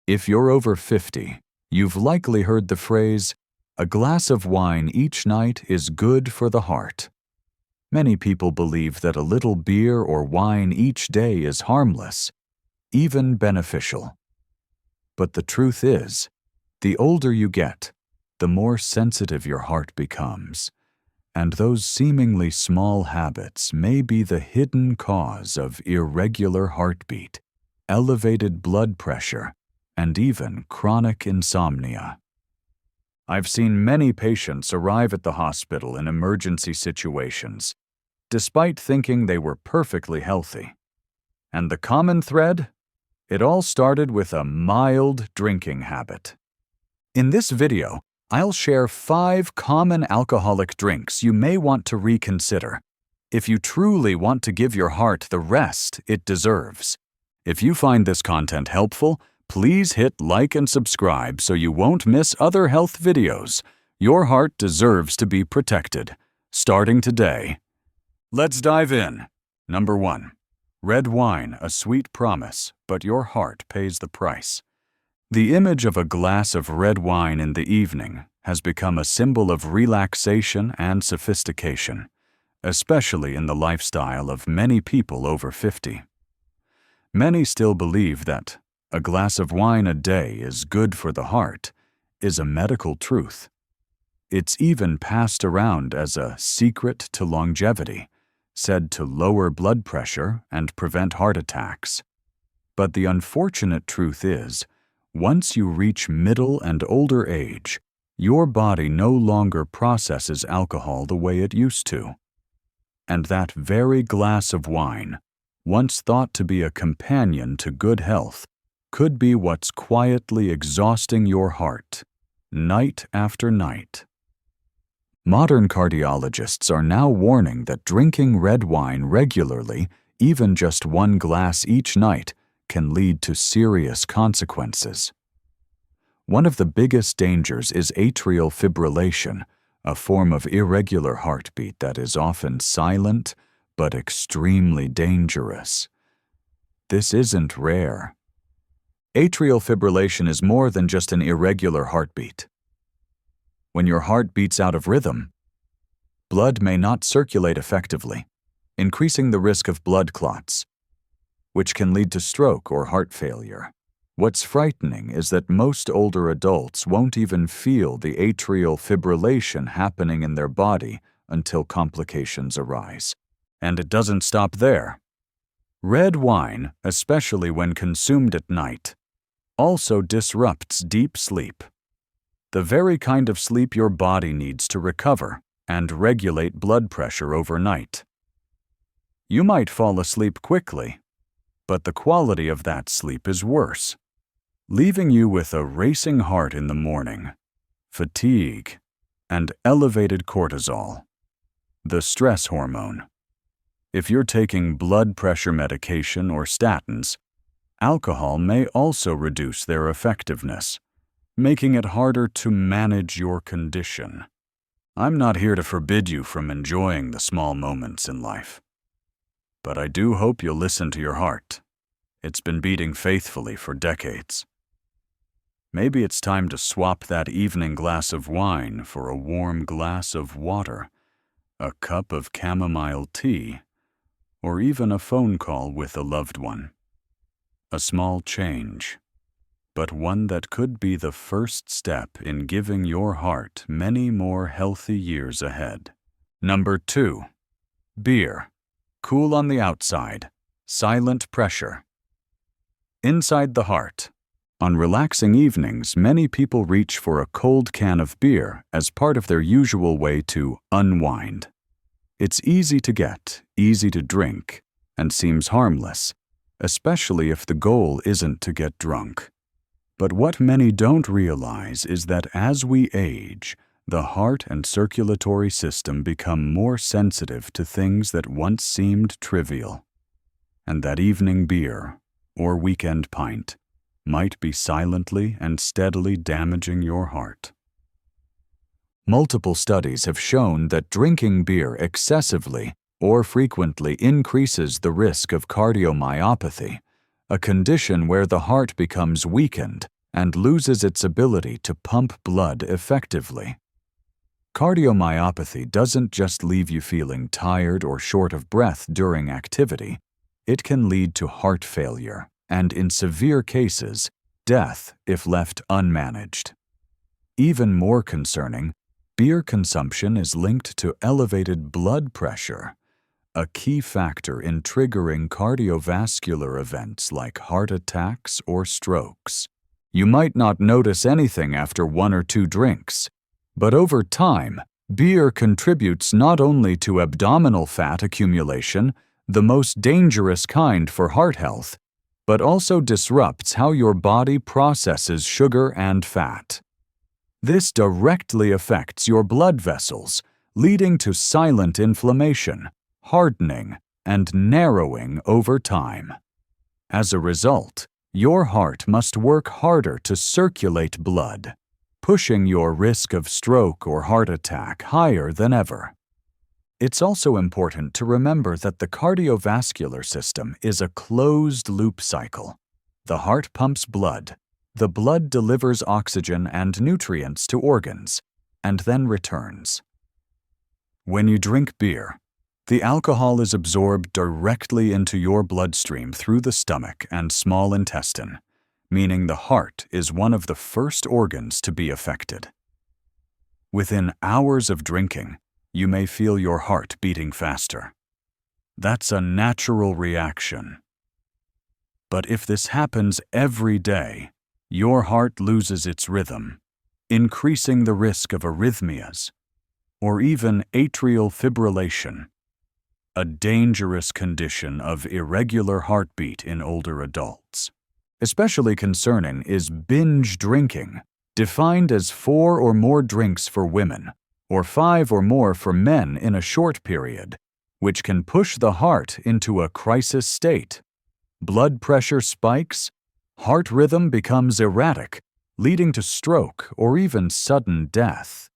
If you're over 50, you've likely heard the phrase, "A glass of wine each night is good for the heart." Many people believe that a little beer or wine each day is harmless, even beneficial. But the truth is, the older you get, the more sensitive your heart becomes, and those seemingly small habits may be the hidden cause of irregular heartbeat, elevated blood pressure, and even chronic insomnia. I've seen many patients arrive at the hospital in emergency situations, despite thinking they were perfectly healthy. And the common thread? It all started with a mild drinking habit. In this video, I'll share 5 common alcoholic drinks you may want to reconsider if you truly want to give your heart the rest it deserves. If you find this content helpful, please hit like and subscribe so you won't miss other health videos. Your heart deserves to be protected. Starting today. Let's dive in. Number 1. Red wine, a sweet promise, but your heart pays the price. The image of a glass of red wine in the evening has become a symbol of relaxation and sophistication, especially in the lifestyle of many people over 50. Many still believe that a glass of wine a day is good for the heart is a medical truth. It's even passed around as a secret to longevity, said to lower blood pressure and prevent heart attacks. But the unfortunate truth is, once you reach middle and older age, your body no longer processes alcohol the way it used to. And that very glass of wine, once thought to be a companion to good health, could be what's quietly exhausting your heart, night after night. Modern cardiologists are now warning that drinking red wine regularly, even just 1 glass each night, can lead to serious consequences. One of the biggest dangers is atrial fibrillation, a form of irregular heartbeat that is often silent but extremely dangerous. This isn't rare. Atrial fibrillation is more than just an irregular heartbeat. When your heart beats out of rhythm, blood may not circulate effectively, increasing the risk of blood clots, which can lead to stroke or heart failure. What's frightening is that most older adults won't even feel the atrial fibrillation happening in their body until complications arise. And it doesn't stop there. Red wine, especially when consumed at night, also disrupts deep sleep, the very kind of sleep your body needs to recover and regulate blood pressure overnight. You might fall asleep quickly, but the quality of that sleep is worse, leaving you with a racing heart in the morning, fatigue, and elevated cortisol, the stress hormone. If you're taking blood pressure medication or statins, alcohol may also reduce their effectiveness, making it harder to manage your condition. I'm not here to forbid you from enjoying the small moments in life, but I do hope you'll listen to your heart. It's been beating faithfully for decades. Maybe it's time to swap that evening glass of wine for a warm glass of water, a cup of chamomile tea, or even a phone call with a loved one. A small change, but one that could be the first step in giving your heart many more healthy years ahead. Number 2. Beer. Cool on the outside, silent pressure. Inside the heart. On relaxing evenings, many people reach for a cold can of beer as part of their usual way to unwind. It's easy to get, easy to drink, and seems harmless, especially if the goal isn't to get drunk. But what many don't realize is that as we age, the heart and circulatory system become more sensitive to things that once seemed trivial, and that evening beer, or weekend pint, might be silently and steadily damaging your heart. Multiple studies have shown that drinking beer excessively or frequently increases the risk of cardiomyopathy, a condition where the heart becomes weakened and loses its ability to pump blood effectively. Cardiomyopathy doesn't just leave you feeling tired or short of breath during activity. It can lead to heart failure and, in severe cases, death if left unmanaged. Even more concerning, beer consumption is linked to elevated blood pressure, a key factor in triggering cardiovascular events like heart attacks or strokes. You might not notice anything after 1 or 2 drinks, but over time, beer contributes not only to abdominal fat accumulation, the most dangerous kind for heart health, but also disrupts how your body processes sugar and fat. This directly affects your blood vessels, leading to silent inflammation, hardening, and narrowing over time. As a result, your heart must work harder to circulate blood, pushing your risk of stroke or heart attack higher than ever. It's also important to remember that the cardiovascular system is a closed-loop cycle. The heart pumps blood, the blood delivers oxygen and nutrients to organs, and then returns. When you drink beer, the alcohol is absorbed directly into your bloodstream through the stomach and small intestine, meaning the heart is one of the first organs to be affected. Within hours of drinking, you may feel your heart beating faster. That's a natural reaction. But if this happens every day, your heart loses its rhythm, increasing the risk of arrhythmias, or even atrial fibrillation, a dangerous condition of irregular heartbeat in older adults. Especially concerning is binge drinking, defined as 4 or more drinks for women, or 5 or more for men in a short period, which can push the heart into a crisis state. Blood pressure spikes, heart rhythm becomes erratic, leading to stroke or even sudden death.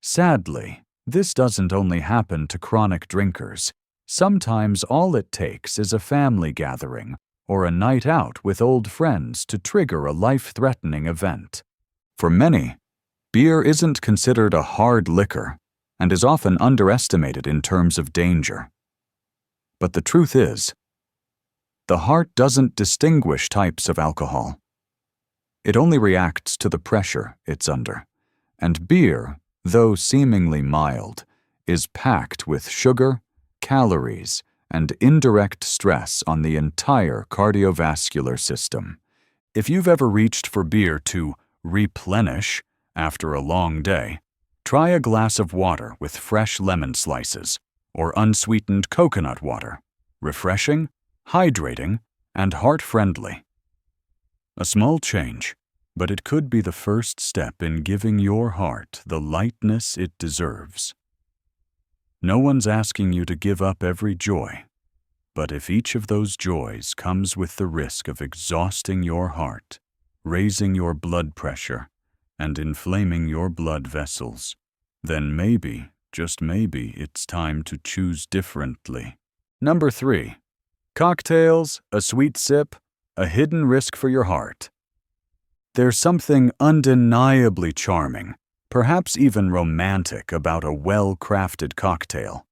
Sadly, this doesn't only happen to chronic drinkers. Sometimes all it takes is a family gathering or a night out with old friends to trigger a life-threatening event. For many, beer isn't considered a hard liquor and is often underestimated in terms of danger. But the truth is, the heart doesn't distinguish types of alcohol. It only reacts to the pressure it's under, and beer, though seemingly mild, is packed with sugar, calories, and indirect stress on the entire cardiovascular system. If you've ever reached for beer to replenish after a long day, try a glass of water with fresh lemon slices or unsweetened coconut water. Refreshing, hydrating, and heart-friendly. A small change, but it could be the first step in giving your heart the lightness it deserves. No one's asking you to give up every joy, but if each of those joys comes with the risk of exhausting your heart, raising your blood pressure, and inflaming your blood vessels, then maybe, just maybe, it's time to choose differently. Number 3. Cocktails, a sweet sip, a hidden risk for your heart. There's something undeniably charming, perhaps even romantic, about a well-crafted cocktail.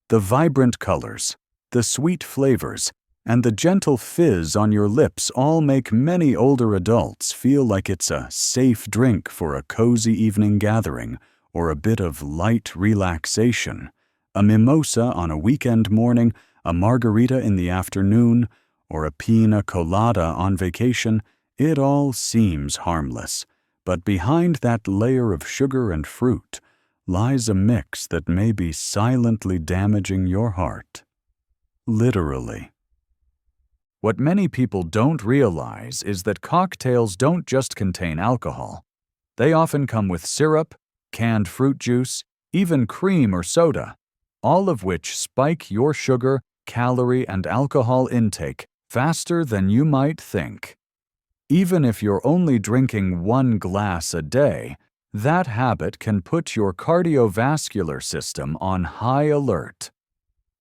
The vibrant colors, the sweet flavors, and the gentle fizz on your lips all make many older adults feel like it's a safe drink for a cozy evening gathering or a bit of light relaxation. A mimosa on a weekend morning, a margarita in the afternoon, or a pina colada on vacation, it all seems harmless. But behind that layer of sugar and fruit lies a mix that may be silently damaging your heart. Literally. What many people don't realize is that cocktails don't just contain alcohol. They often come with syrup, canned fruit juice, even cream or soda, all of which spike your sugar, calorie, and alcohol intake faster than you might think. Even if you're only drinking 1 glass a day, that habit can put your cardiovascular system on high alert.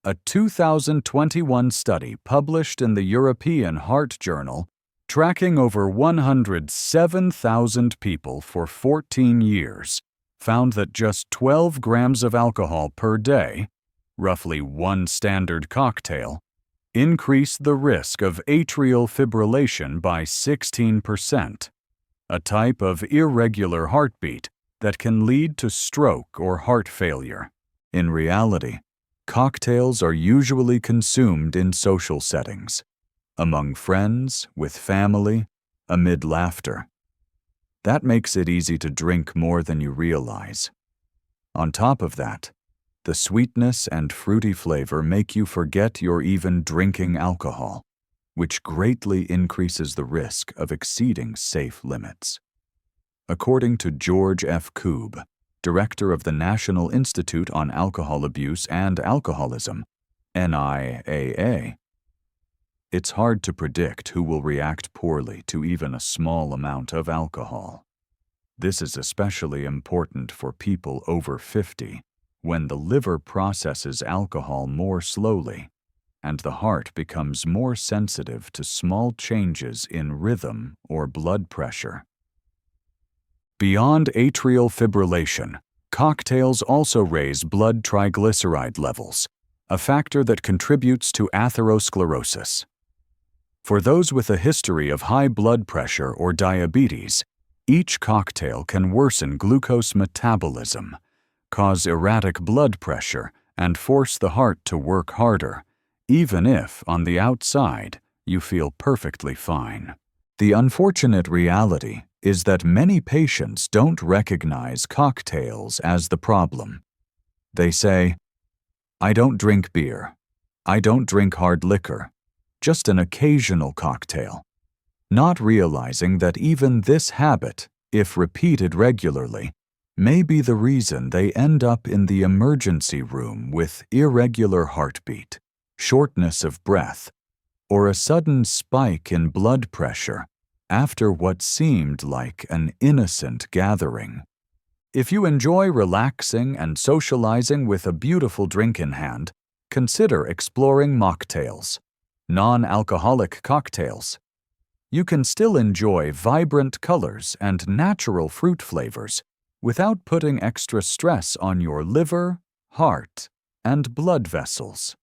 A 2021 study published in the European Heart Journal tracking over 107,000 people for 14 years, found that just 12 grams of alcohol per day, roughly one standard cocktail, increased the risk of atrial fibrillation by 16%, a type of irregular heartbeat that can lead to stroke or heart failure. In reality, cocktails are usually consumed in social settings, among friends, with family, amid laughter. That makes it easy to drink more than you realize. On top of that, the sweetness and fruity flavor make you forget you're even drinking alcohol, which greatly increases the risk of exceeding safe limits. According to George F. Koob, director of the National Institute on Alcohol Abuse and Alcoholism, NIAA, it's hard to predict who will react poorly to even a small amount of alcohol. This is especially important for people over 50, when the liver processes alcohol more slowly, and the heart becomes more sensitive to small changes in rhythm or blood pressure. Beyond atrial fibrillation, cocktails also raise blood triglyceride levels, a factor that contributes to atherosclerosis. For those with a history of high blood pressure or diabetes, each cocktail can worsen glucose metabolism, cause erratic blood pressure, and force the heart to work harder, even if, on the outside, you feel perfectly fine. The unfortunate reality is that many patients don't recognize cocktails as the problem. They say, "I don't drink beer. I don't drink hard liquor. Just an occasional cocktail," not realizing that even this habit, if repeated regularly, may be the reason they end up in the emergency room with irregular heartbeat, shortness of breath, or a sudden spike in blood pressure after what seemed like an innocent gathering. If you enjoy relaxing and socializing with a beautiful drink in hand, consider exploring mocktails, non-alcoholic cocktails. You can still enjoy vibrant colors and natural fruit flavors without putting extra stress on your liver, heart, and blood vessels.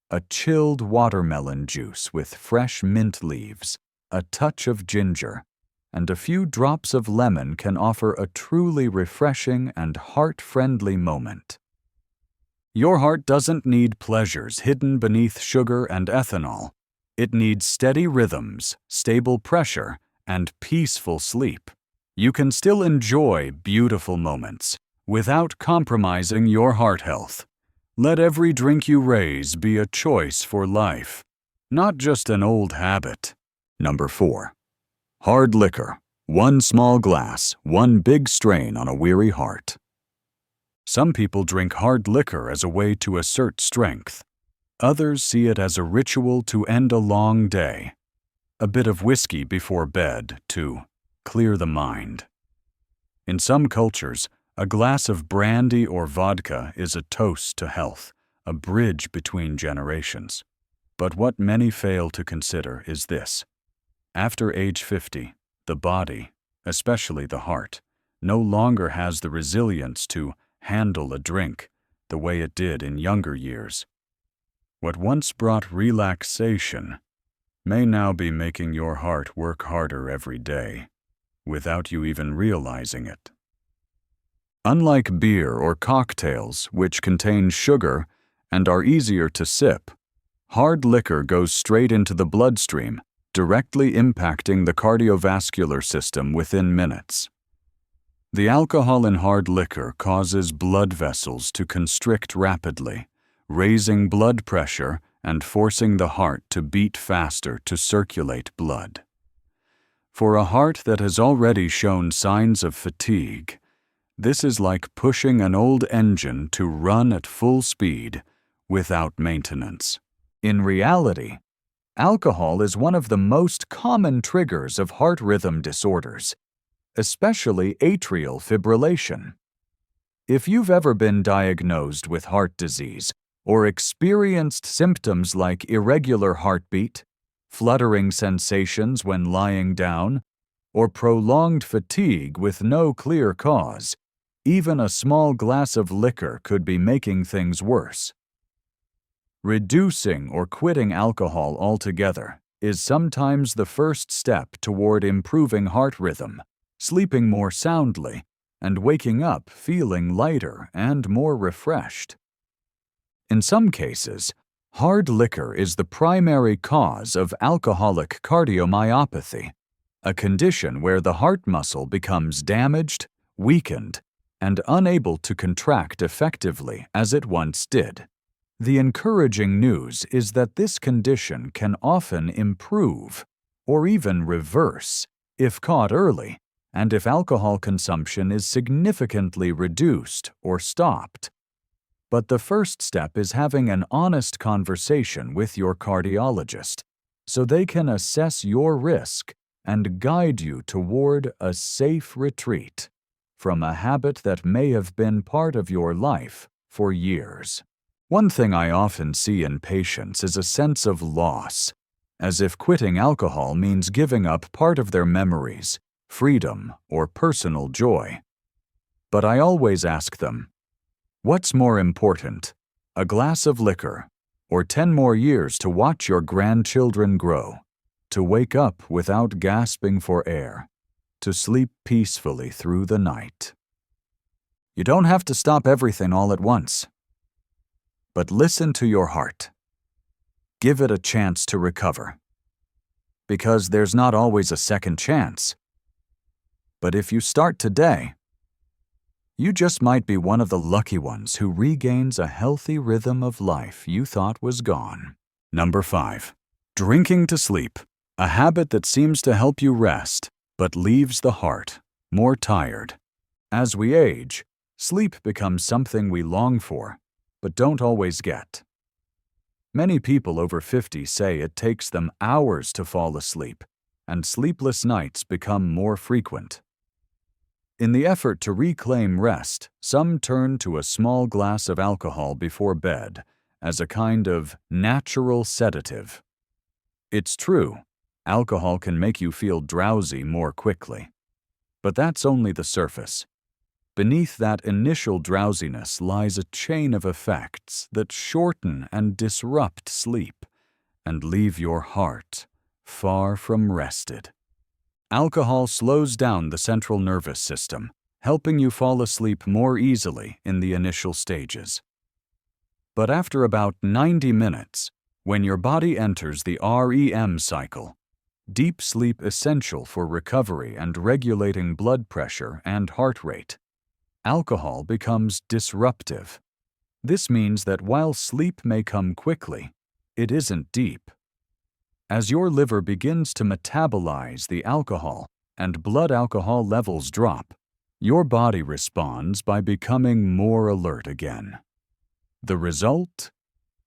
A chilled watermelon juice with fresh mint leaves, a touch of ginger, and a few drops of lemon can offer a truly refreshing and heart-friendly moment. Your heart doesn't need pleasures hidden beneath sugar and ethanol. It needs steady rhythms, stable pressure, and peaceful sleep. You can still enjoy beautiful moments without compromising your heart health. Let every drink you raise be a choice for life, not just an old habit. Number 4. Hard liquor. One small glass, one big strain on a weary heart. Some people drink hard liquor as a way to assert strength. Others see it as a ritual to end a long day. A bit of whiskey before bed to clear the mind. In some cultures, a glass of brandy or vodka is a toast to health, a bridge between generations. But what many fail to consider is this. After age 50, the body, especially the heart, no longer has the resilience to handle a drink the way it did in younger years. What once brought relaxation may now be making your heart work harder every day, without you even realizing it. Unlike beer or cocktails, which contain sugar and are easier to sip, hard liquor goes straight into the bloodstream, directly impacting the cardiovascular system within minutes. The alcohol in hard liquor causes blood vessels to constrict rapidly, raising blood pressure and forcing the heart to beat faster to circulate blood. For a heart that has already shown signs of fatigue, this is like pushing an old engine to run at full speed without maintenance. In reality, alcohol is one of the most common triggers of heart rhythm disorders, especially atrial fibrillation. If you've ever been diagnosed with heart disease or experienced symptoms like irregular heartbeat, fluttering sensations when lying down, or prolonged fatigue with no clear cause, even a small glass of liquor could be making things worse. Reducing or quitting alcohol altogether is sometimes the first step toward improving heart rhythm, sleeping more soundly, and waking up feeling lighter and more refreshed. In some cases, hard liquor is the primary cause of alcoholic cardiomyopathy, a condition where the heart muscle becomes damaged, weakened, and unable to contract effectively as it once did. The encouraging news is that this condition can often improve, or even reverse, if caught early, and if alcohol consumption is significantly reduced or stopped. But the first step is having an honest conversation with your cardiologist so they can assess your risk and guide you toward a safe retreat from a habit that may have been part of your life for years. One thing I often see in patients is a sense of loss, as if quitting alcohol means giving up part of their memories, freedom, or personal joy. But I always ask them, what's more important, a glass of liquor, or 10 more years to watch your grandchildren grow, to wake up without gasping for air, to sleep peacefully through the night? You don't have to stop everything all at once. But listen to your heart. Give it a chance to recover. Because there's not always a second chance. But if you start today, you just might be one of the lucky ones who regains a healthy rhythm of life you thought was gone. Number 5. Drinking to sleep, a habit that seems to help you rest, but leaves the heart more tired. As we age, sleep becomes something we long for, but don't always get. Many people over 50 say it takes them hours to fall asleep, and sleepless nights become more frequent. In the effort to reclaim rest, some turn to a small glass of alcohol before bed as a kind of natural sedative. It's true, alcohol can make you feel drowsy more quickly. But that's only the surface. Beneath that initial drowsiness lies a chain of effects that shorten and disrupt sleep and leave your heart far from rested. Alcohol slows down the central nervous system, helping you fall asleep more easily in the initial stages. But after about 90 minutes, when your body enters the REM cycle, deep sleep essential for recovery and regulating blood pressure and heart rate, alcohol becomes disruptive. This means that while sleep may come quickly, it isn't deep. As your liver begins to metabolize the alcohol and blood alcohol levels drop, your body responds by becoming more alert again. The result?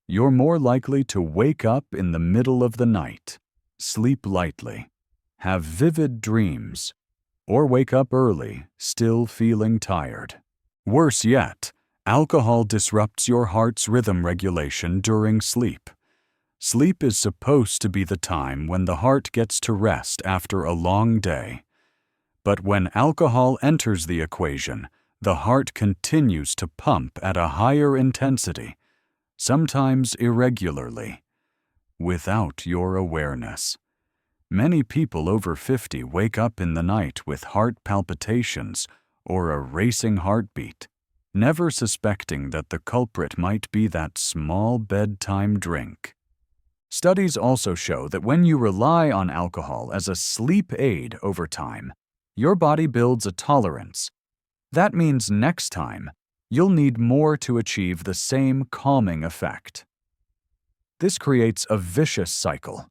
You're more likely to wake up in the middle of the night, sleep lightly, have vivid dreams, or wake up early, still feeling tired. Worse yet, alcohol disrupts your heart's rhythm regulation during sleep. Sleep is supposed to be the time when the heart gets to rest after a long day. But when alcohol enters the equation, the heart continues to pump at a higher intensity, sometimes irregularly, without your awareness. Many people over 50 wake up in the night with heart palpitations or a racing heartbeat, never suspecting that the culprit might be that small bedtime drink. Studies also show that when you rely on alcohol as a sleep aid over time, your body builds a tolerance. That means next time, you'll need more to achieve the same calming effect. This creates a vicious cycle.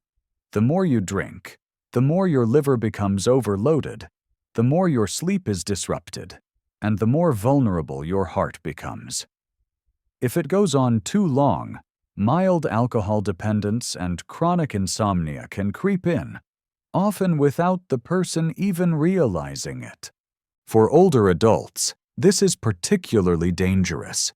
The more you drink, the more your liver becomes overloaded, the more your sleep is disrupted, and the more vulnerable your heart becomes. If it goes on too long, mild alcohol dependence and chronic insomnia can creep in, often without the person even realizing it. For older adults, this is particularly dangerous,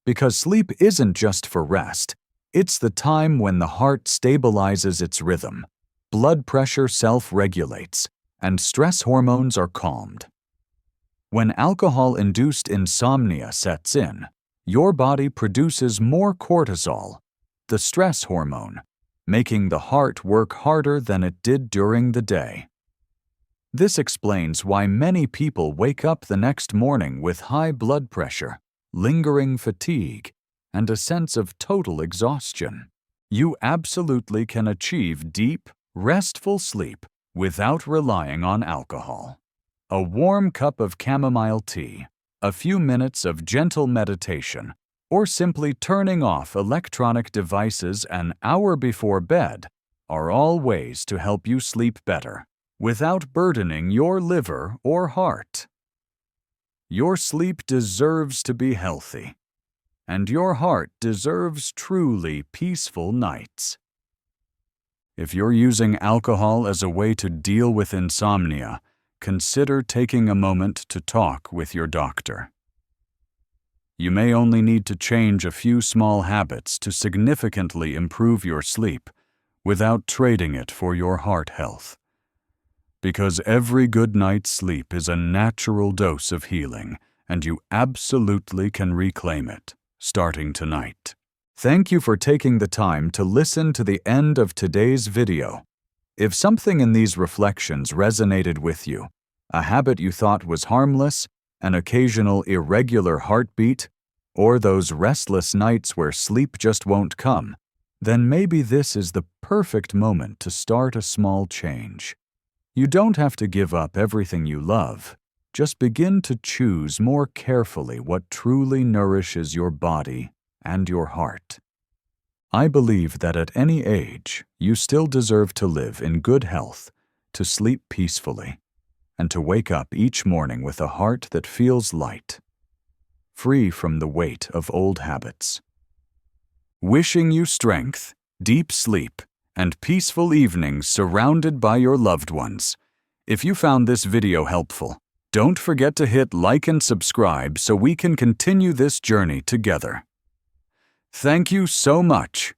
because sleep isn't just for rest, it's the time when the heart stabilizes its rhythm, blood pressure self-regulates, and stress hormones are calmed. When alcohol-induced insomnia sets in, your body produces more cortisol, the stress hormone, making the heart work harder than it did during the day. This explains why many people wake up the next morning with high blood pressure, lingering fatigue, and a sense of total exhaustion. You absolutely can achieve deep, restful sleep without relying on alcohol. A warm cup of chamomile tea, a few minutes of gentle meditation, or simply turning off electronic devices an hour before bed are all ways to help you sleep better without burdening your liver or heart. Your sleep deserves to be healthy, and your heart deserves truly peaceful nights. If you're using alcohol as a way to deal with insomnia, consider taking a moment to talk with your doctor. You may only need to change a few small habits to significantly improve your sleep without trading it for your heart health. Because every good night's sleep is a natural dose of healing, and you absolutely can reclaim it, starting tonight. Thank you for taking the time to listen to the end of today's video. If something in these reflections resonated with you, a habit you thought was harmless, an occasional irregular heartbeat, or those restless nights where sleep just won't come, then maybe this is the perfect moment to start a small change. You don't have to give up everything you love. Just begin to choose more carefully what truly nourishes your body and your heart. I believe that at any age, you still deserve to live in good health, to sleep peacefully, and to wake up each morning with a heart that feels light, free from the weight of old habits. Wishing you strength, deep sleep, and peaceful evenings surrounded by your loved ones. If you found this video helpful, don't forget to hit like and subscribe so we can continue this journey together. Thank you so much.